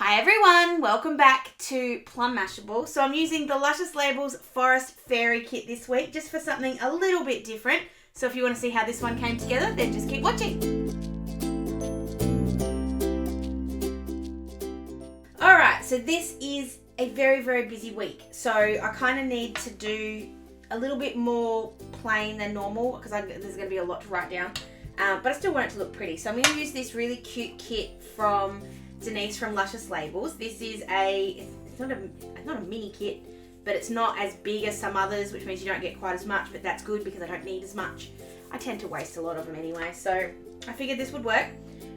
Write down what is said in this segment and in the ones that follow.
Hi everyone, welcome back to Plum Mashable. So I'm using the Luscious Labels Forest Fairy Kit this week just for something a little bit different. So if you want to see how this one came together, then just keep watching. Alright, so this is a very, very busy week. So I kind of need to do a little bit more plain than normal because there's going to be a lot to write down. But I still want it to look pretty. So I'm going to use this really cute kit from Denise from Luscious Labels. This is it's not a mini kit, but it's not as big as some others, which means you don't get quite as much, but that's good because I don't need as much. I tend to waste a lot of them anyway, so I figured this would work.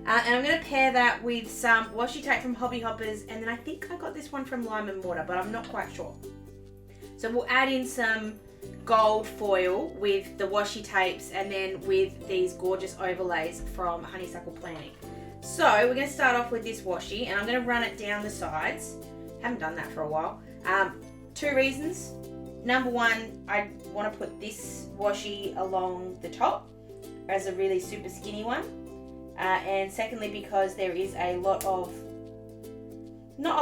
And I'm going to pair that with some washi tape from Hobby Hoppers, and then I think I got this one from Lime and Mortar, but I'm not quite sure. So we'll add in some gold foil with the washi tapes and then with these gorgeous overlays from Honeysuckle Planning. So we're going to start off with this washi, and I'm going to run it down the sides. Haven't done that for a while. Two reasons. Number one, I want to put this washi along the top as a really super skinny one. And secondly, because there is not a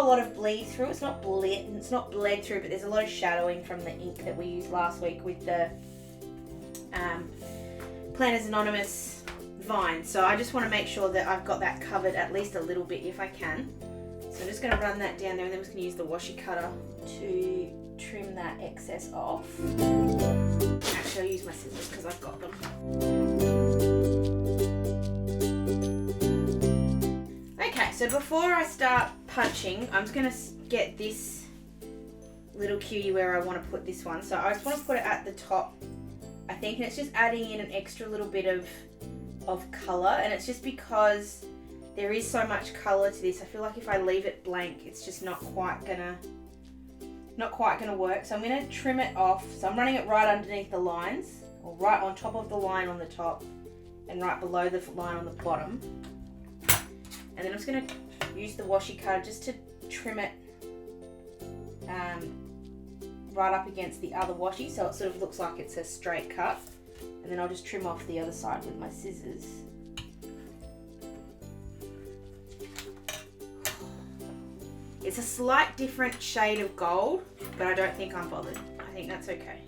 lot of bleed through. It's not bled through, but there's a lot of shadowing from the ink that we used last week with the Planners Anonymous vine. So I just want to make sure that I've got that covered at least a little bit if I can. So I'm just going to run that down there, and then we're just going to use the washi cutter to trim that excess off. Actually, I'll use my scissors because I've got them. Okay, so before I start punching, I'm just going to get this little cutie where I want to put this one. So I just want to put it at the top, I think, and it's just adding in an extra little bit of colour, and it's just because there is so much colour to this. I feel like if I leave it blank, it's just not quite gonna work. So I'm gonna trim it off. So I'm running it right underneath the lines, or right on top of the line on the top, and right below the line on the bottom. And then I'm just gonna use the washi cutter just to trim it right up against the other washi, so it sort of looks like it's a straight cut. And then I'll just trim off the other side with my scissors. It's a slight different shade of gold, but I don't think I'm bothered. I think that's okay.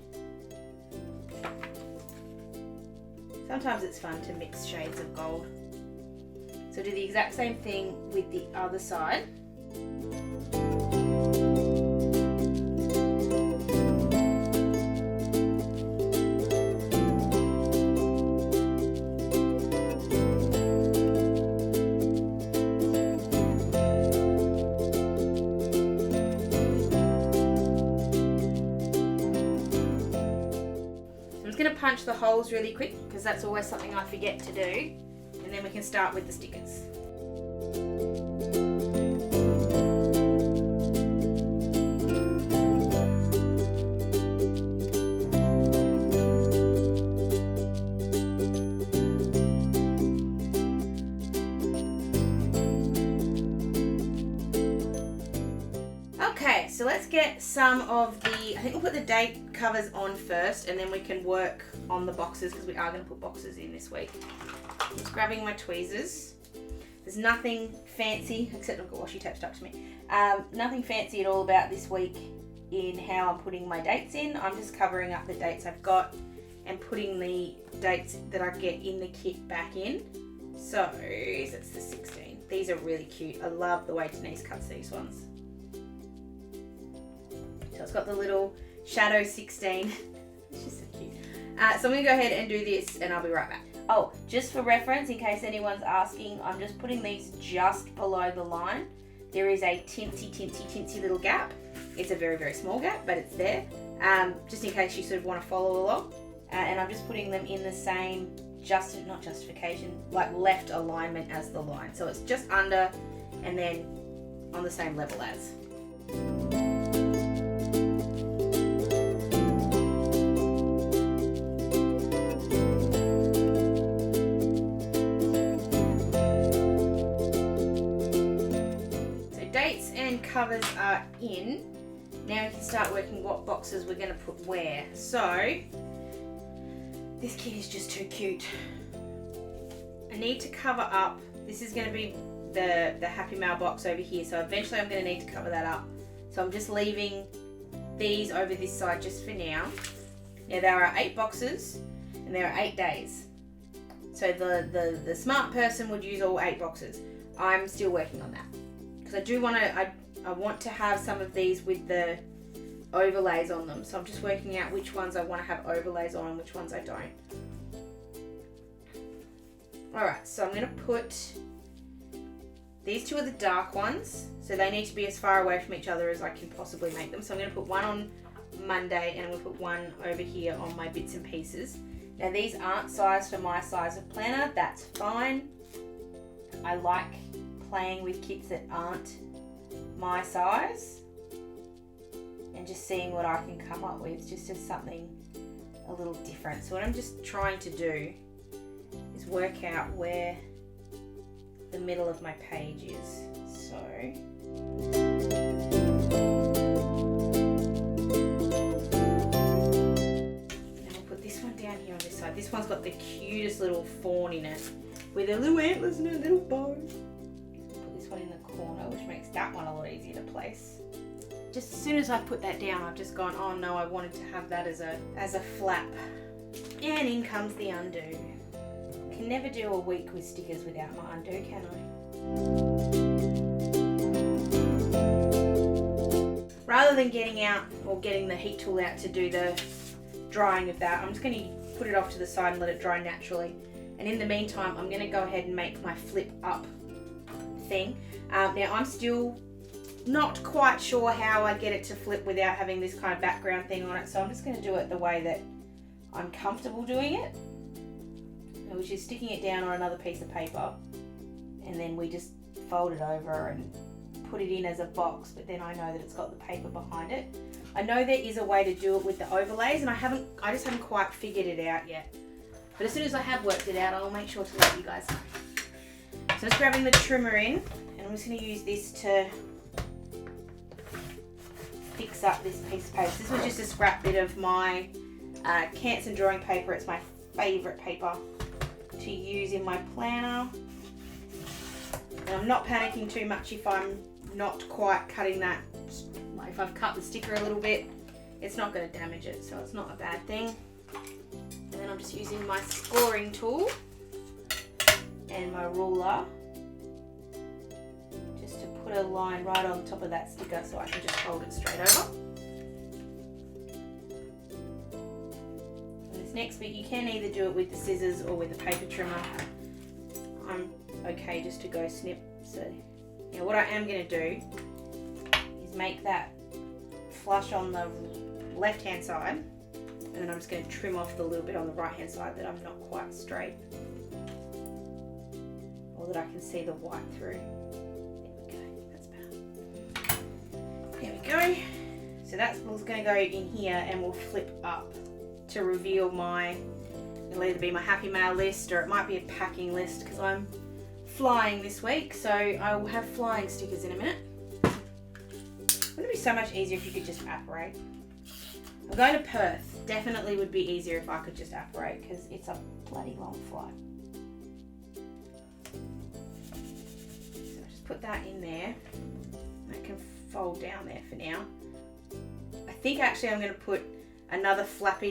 Sometimes it's fun to mix shades of gold. So do the exact same thing with the other side. Punch the holes really quick because that's always something I forget to do, and then we can start with the stickers. Okay, so let's get some of I think we'll put the date covers on first, and then we can work on the boxes because we are going to put boxes in this week. Just grabbing my tweezers. There's nothing fancy, except I've got washi tape stuck to me. Nothing fancy at all about this week in how I'm putting my dates in. I'm just covering up the dates I've got and putting the dates that I get in the kit back in. So that's the 16. These are really cute. I love the way Denise cuts these ones. So it's got the little shadow 16. It's just so cute. So I'm going to go ahead and do this, and I'll be right back. Oh, just for reference, in case anyone's asking, I'm just putting these just below the line. There is a teensy little gap. It's a very, very small gap, but it's there. Just in case you sort of want to follow along. And I'm just putting them in the same, not justification, like left alignment as the line. So it's just under and then on the same level as. Covers are in. Now we can start working what boxes we're going to put where. So this kit is just too cute. I need to cover up. This is going to be the Happy Mail box over here, so eventually I'm going to need to cover that up. So I'm just leaving these over this side just for now. Now there are 8 boxes and there are 8 days. So the smart person would use all 8 boxes. I'm still working on that because I do want to, I want to have some of these with the overlays on them. So I'm just working out which ones I want to have overlays on and which ones I don't. Alright, so I'm going to put, these 2 are the dark ones, so they need to be as far away from each other as I can possibly make them. So I'm going to put one on Monday and I'm going to put one over here on my bits and pieces. Now these aren't sized for my size of planner, that's fine. I like playing with kits that aren't my size and just seeing what I can come up with, just as something a little different. So what I'm just trying to do is work out where the middle of my page is. So I'll put this one down here on this side. This one's got the cutest little fawn in it with a little antlers and a little bow. Put this one in the corner, which makes that one a lot easier to place. Just as soon as I put that down, I've just gone, oh no, I wanted to have that as a flap. And in comes the undo. Can never do a week with stickers without my undo, can I? Rather than getting out or getting the heat tool out to do the drying of that, I'm just going to put it off to the side and let it dry naturally. And in the meantime, I'm going to go ahead and make my flip up thing. Now I'm still not quite sure how I get it to flip without having this kind of background thing on it, so I'm just going to do it the way that I'm comfortable doing it, which is sticking it down on another piece of paper, and then we just fold it over and put it in as a box, but then I know that it's got the paper behind it. I know there is a way to do it with the overlays, and I just haven't quite figured it out yet. But as soon as I have worked it out, I'll make sure to let you guys know. So I'm just grabbing the trimmer in, and I'm just going to use this to fix up this piece of paper. This was just a scrap bit of my Canson drawing paper. It's my favourite paper to use in my planner. And I'm not panicking too much if I'm not quite cutting that. If I've cut the sticker a little bit, it's not going to damage it, so it's not a bad thing. And then I'm just using my scoring tool and my ruler just to put a line right on top of that sticker so I can just fold it straight over. And this next bit, you can either do it with the scissors or with the paper trimmer. I'm okay just to go snip. So now what I am going to do is make that flush on the left hand side, and then I'm just going to trim off the little bit on the right hand side that I'm not quite straight, or that I can see the white through. There we go, that's better. There we go. So that's what's going to go in here, and we'll flip up to reveal my, it'll either be my Happy Mail list or it might be a packing list because I'm flying this week, so I will have flying stickers in a minute. Wouldn't it be so much easier if you could just apparate? I'm going to Perth. Definitely would be easier if I could just apparate because it's a bloody long flight. So just put that in there. That can fold down there for now. I think actually I'm going to put another fold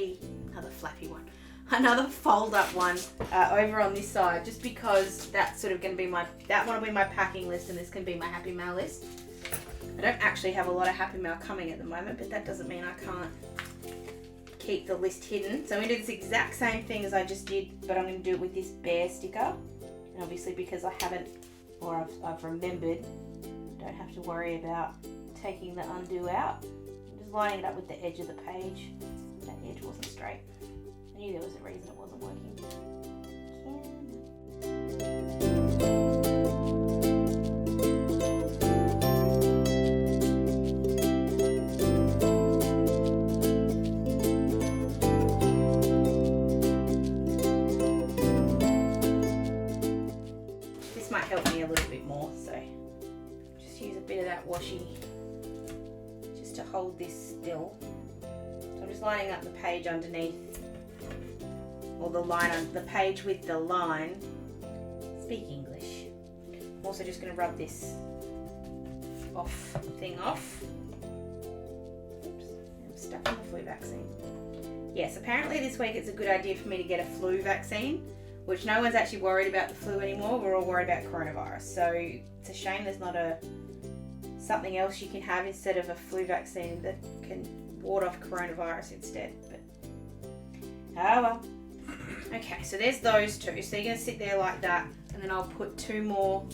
up one over on this side, just because that's sort of going to be that one will be my packing list and this can be my Happy Mail list. I don't actually have a lot of Happy Mail coming at the moment, but that doesn't mean I can't keep the list hidden. So I'm going to do this exact same thing as I just did, but I'm going to do it with this bear sticker. And obviously because I haven't, or I've remembered, don't have to worry about taking the undo out. I'm just lining it up with the edge of the page. That edge wasn't straight. I knew there was a reason it wasn't working. This might help me a little bit more, so just use a bit of that washi just to hold this still. So I'm just lining up the page underneath, or the line on the page with the line. Speak English. also just going to rub this thing off. Oops, I'm stuck in the flu vaccine. Yes, apparently this week it's a good idea for me to get a flu vaccine, which no one's actually worried about the flu anymore. We're all worried about coronavirus. So it's a shame there's not something else you can have instead of a flu vaccine that can ward off coronavirus instead. But oh well. Okay, so there's those two. So you're going to sit there like that, and then I'll put 2 more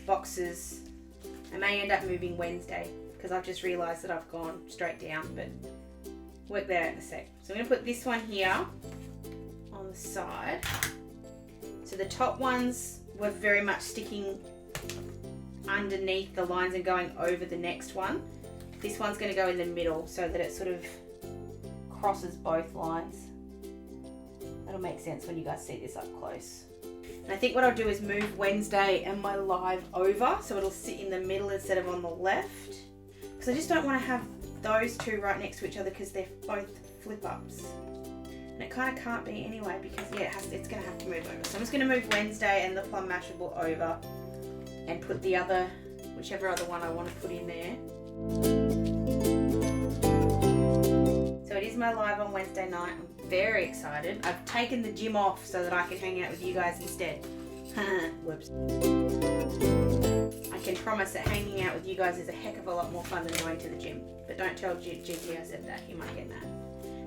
boxes. I may end up moving Wednesday because I've just realised that I've gone straight down, but work that out in a sec. So I'm going to put this one here on the side. So the top ones were very much sticking underneath the lines and going over the next one. This one's going to go in the middle so that it sort of crosses both lines. That'll make sense when you guys see this up close. And I think what I'll do is move Wednesday and my live over so it'll sit in the middle instead of on the left. Because I just don't want to have those two right next to each other because they're both flip ups. And it kind of can't be anyway because yeah, it's going to have to move over. So I'm just going to move Wednesday and the Plum Mashable over and put the other, whichever other one I want to put in there. So it is my live on Wednesday night. I'm very excited. I've taken the gym off so that I can hang out with you guys instead. Whoops. I can promise that hanging out with you guys is a heck of a lot more fun than going to the gym. But don't tell Jizzy I said that. He might get mad.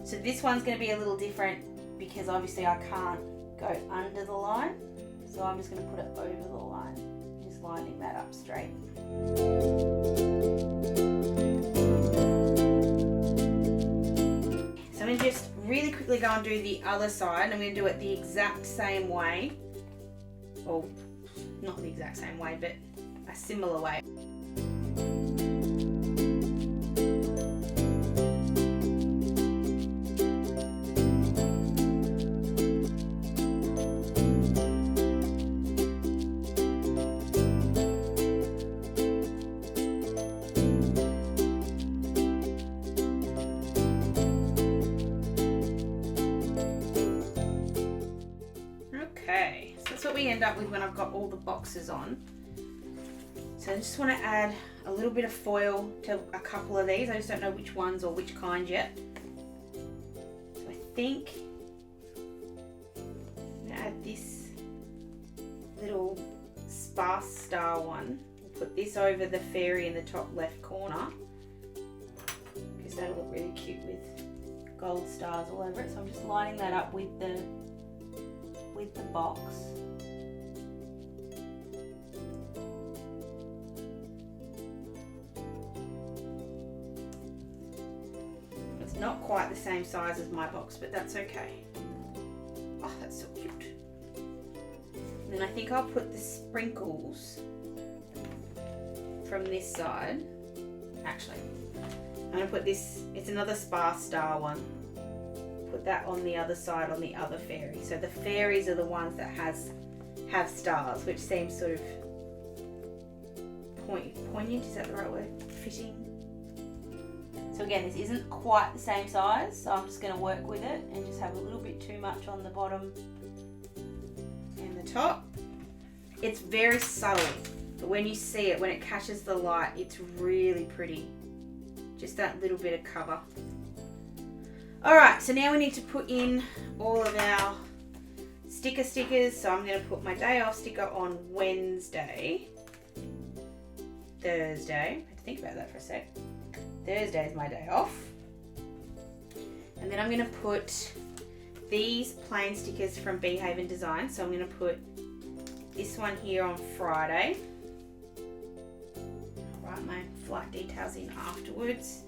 So this one's going to be a little different because obviously I can't go under the line. So I'm just going to put it over the line. Just lining that up straight. So I'm going to just really quickly go and do the other side. I'm going to do it the exact same way. Well, not the exact same way, but a similar way. Okay, so that's what we end up with when I've got all the boxes on. So I just want to add a little bit of foil to a couple of these. I just don't know which ones or which kind yet. So I think I'm going to add this little sparse star one. We'll put this over the fairy in the top left corner because that'll look really cute with gold stars all over it. So I'm just lining that up with the box. It's not quite the same size as my box, but that's okay. Oh, that's so cute. And then I think I'll put the sprinkles from this side. Actually, I'm going to put this, it's another sparse star one. Put that on the other side on the other fairy. So the fairies are the ones that have stars, which seems sort of poignant, is that the right word? Fitting. So again, this isn't quite the same size, so I'm just going to work with it and just have a little bit too much on the bottom and the top. It's very subtle, but when you see it, when it catches the light, it's really pretty. Just that little bit of cover. Alright, so now we need to put in all of our stickers. So I'm going to put my day off sticker on Wednesday. Thursday. I have to think about that for a sec. Thursday is my day off. And then I'm going to put these plain stickers from Behaven Design. So I'm going to put this one here on Friday. I'll write my flight details in afterwards.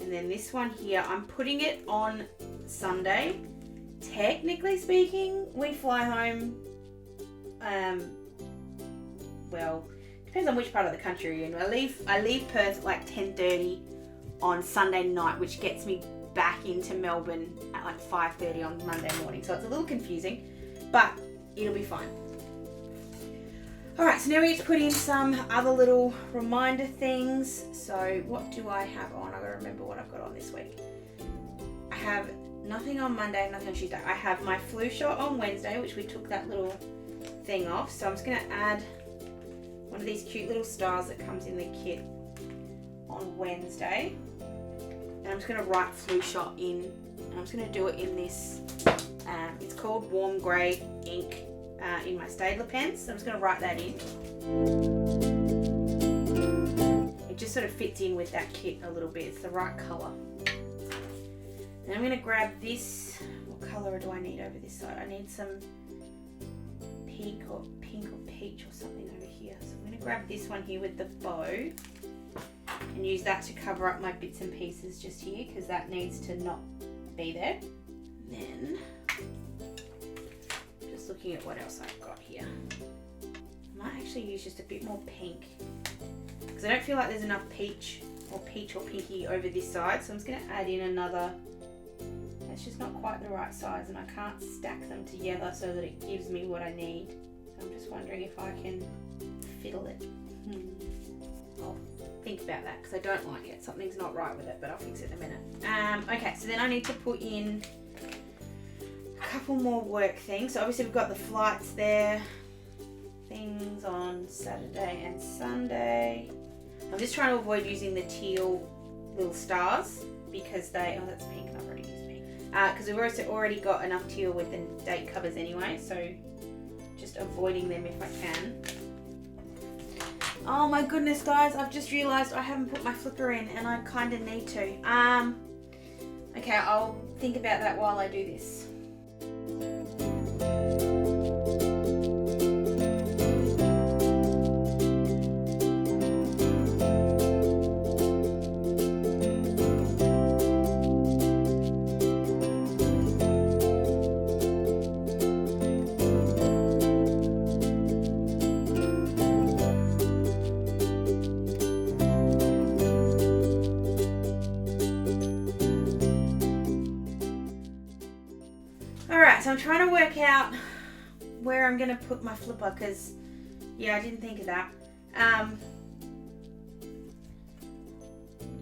And then this one here, I'm putting it on Sunday. Technically speaking, we fly home, well, depends on which part of the country you're in. I leave Perth at like 10:30 on Sunday night, which gets me back into Melbourne at like 5:30 on Monday morning. So it's a little confusing, but it'll be fine. Alright, so now we get to put in some other little reminder things. So what do I have on? I've got to remember what I've got on this week. I have nothing on Monday, nothing on Tuesday. I have my flu shot on Wednesday, which we took that little thing off. So I'm just going to add one of these cute little stars that comes in the kit on Wednesday. And I'm just going to write Flu Shot in, and I'm just going to do it in this, it's called Warm Grey ink in my Staedtler pens. So I'm just going to write that in. It just sort of fits in with that kit a little bit. It's the right colour. Then I'm going to grab this. What colour do I need over this side? I need some pink or peach or something over here. So I'm going to grab this one here with the bow and use that to cover up my bits and pieces just here, because that needs to not be there. Then, just looking at what else I've got here. I might actually use just a bit more pink, because I don't feel like there's enough peach or pinky over this side. So I'm just going to add in another. It's just not quite the right size, and I can't stack them together so that it gives me what I need. So I'm just wondering if I can fiddle it. I'll think about that, because I don't like it. Something's not right with it, but I'll fix it in a minute. Okay, so then I need to put in a couple more work things. So obviously we've got the flights there, things on Saturday and Sunday. I'm just trying to avoid using the teal little stars, because they, oh, that's pink, I've already used pink. Because we've also already got enough teal with the date covers anyway, so just avoiding them if I can. Oh my goodness, guys, I've just realised I haven't put my flipper in, and I kind of need to. Okay, I'll think about that while I do this. So I'm trying to work out where I'm going to put my flipper, because, yeah, I didn't think of that. And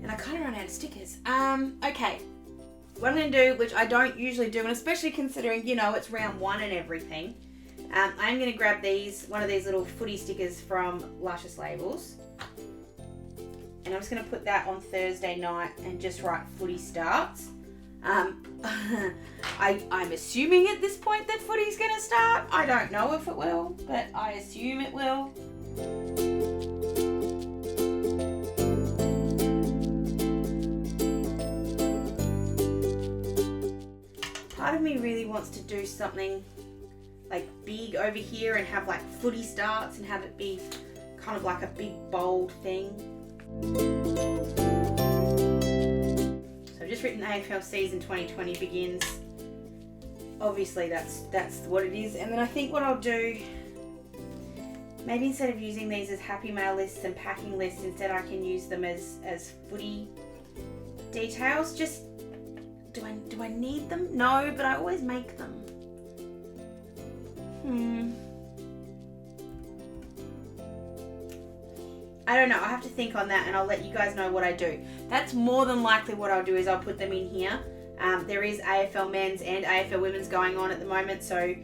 I kind of run out of stickers. Okay, what I'm going to do, which I don't usually do, and especially considering, you know, it's round one and everything, I'm going to grab one of these little footy stickers from Luscious Labels. And I'm just going to put that on Thursday night and just write footy starts. I'm assuming at this point that footy's going to start. I don't know if it will, but I assume it will. Part of me really wants to do something like big over here and have like footy starts and have it be kind of like a big bold thing. I've just written AFL season 2020 begins. Obviously that's what it is. And then I think what I'll do, maybe instead of using these as happy mail lists and packing lists, instead I can use them as footy details. Just, do I need them? No, but I always make them. I don't know, I have to think on that, and I'll let you guys know what I do. That's more than likely what I'll do, is I'll put them in here. There is AFL men's and AFL women's going on at the moment, so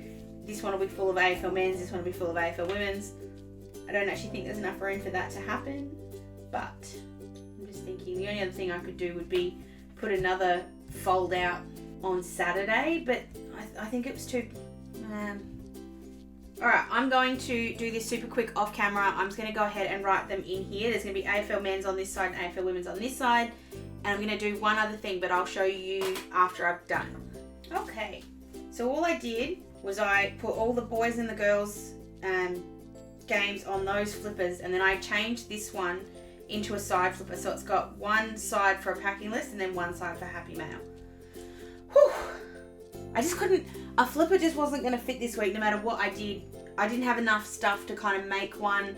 this one will be full of AFL men's, this one will be full of AFL women's. I don't actually think there's enough room for that to happen, but I'm just thinking the only other thing I could do would be put another fold out on Saturday, but I think it was too... Alright, I'm going to do this super quick off camera. I'm just going to go ahead and write them in here. There's going to be AFL men's on this side and AFL women's on this side. And I'm going to do one other thing, but I'll show you after I've done. Okay, so all I did was I put all the boys and the girls games on those flippers, and then I changed this one into a side flipper. So it's got one side for a packing list and then one side for happy mail. Whew. I just couldn't, a flipper just wasn't going to fit this week no matter what I did. I didn't have enough stuff to kind of make one.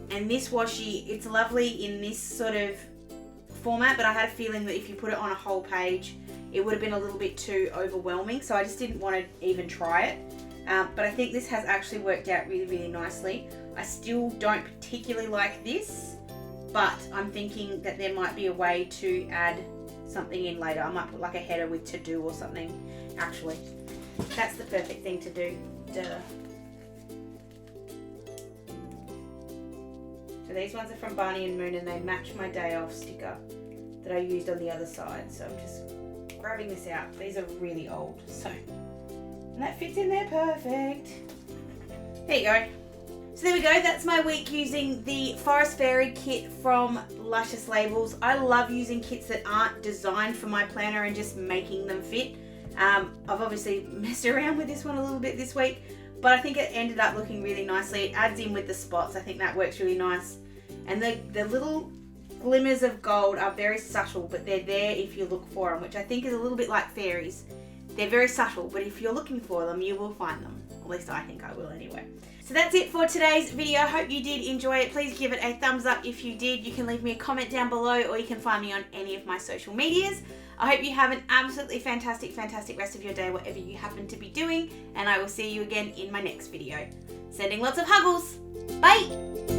And this washi, it's lovely in this sort of format, but I had a feeling that if you put it on a whole page, it would have been a little bit too overwhelming. So I just didn't want to even try it. But I think this has actually worked out really, really nicely. I still don't particularly like this, but I'm thinking that there might be a way to add something in later. I might put like a header with to do or something. Actually, that's the perfect thing to do. Duh. these ones are from Barney and Moon, and they match my day off sticker that I used on the other side. So I'm just grabbing this out. These are really old, so, and that fits in there perfect. There you go. So there we go, that's my week using the Forest Fairy kit from Luscious Labels. I love using kits that aren't designed for my planner and just making them fit. I've obviously messed around with this one a little bit this week, but I think it ended up looking really nicely. It adds in with the spots. I think that works really nice. And the little glimmers of gold are very subtle, but they're there if you look for them, which I think is a little bit like fairies. They're very subtle, but if you're looking for them, you will find them. At least I think I will anyway. So that's it for today's video. I hope you did enjoy it. Please give it a thumbs up if you did. You can leave me a comment down below, or you can find me on any of my social medias. I hope you have an absolutely fantastic, fantastic rest of your day, whatever you happen to be doing, and I will see you again in my next video. Sending lots of huggles. Bye!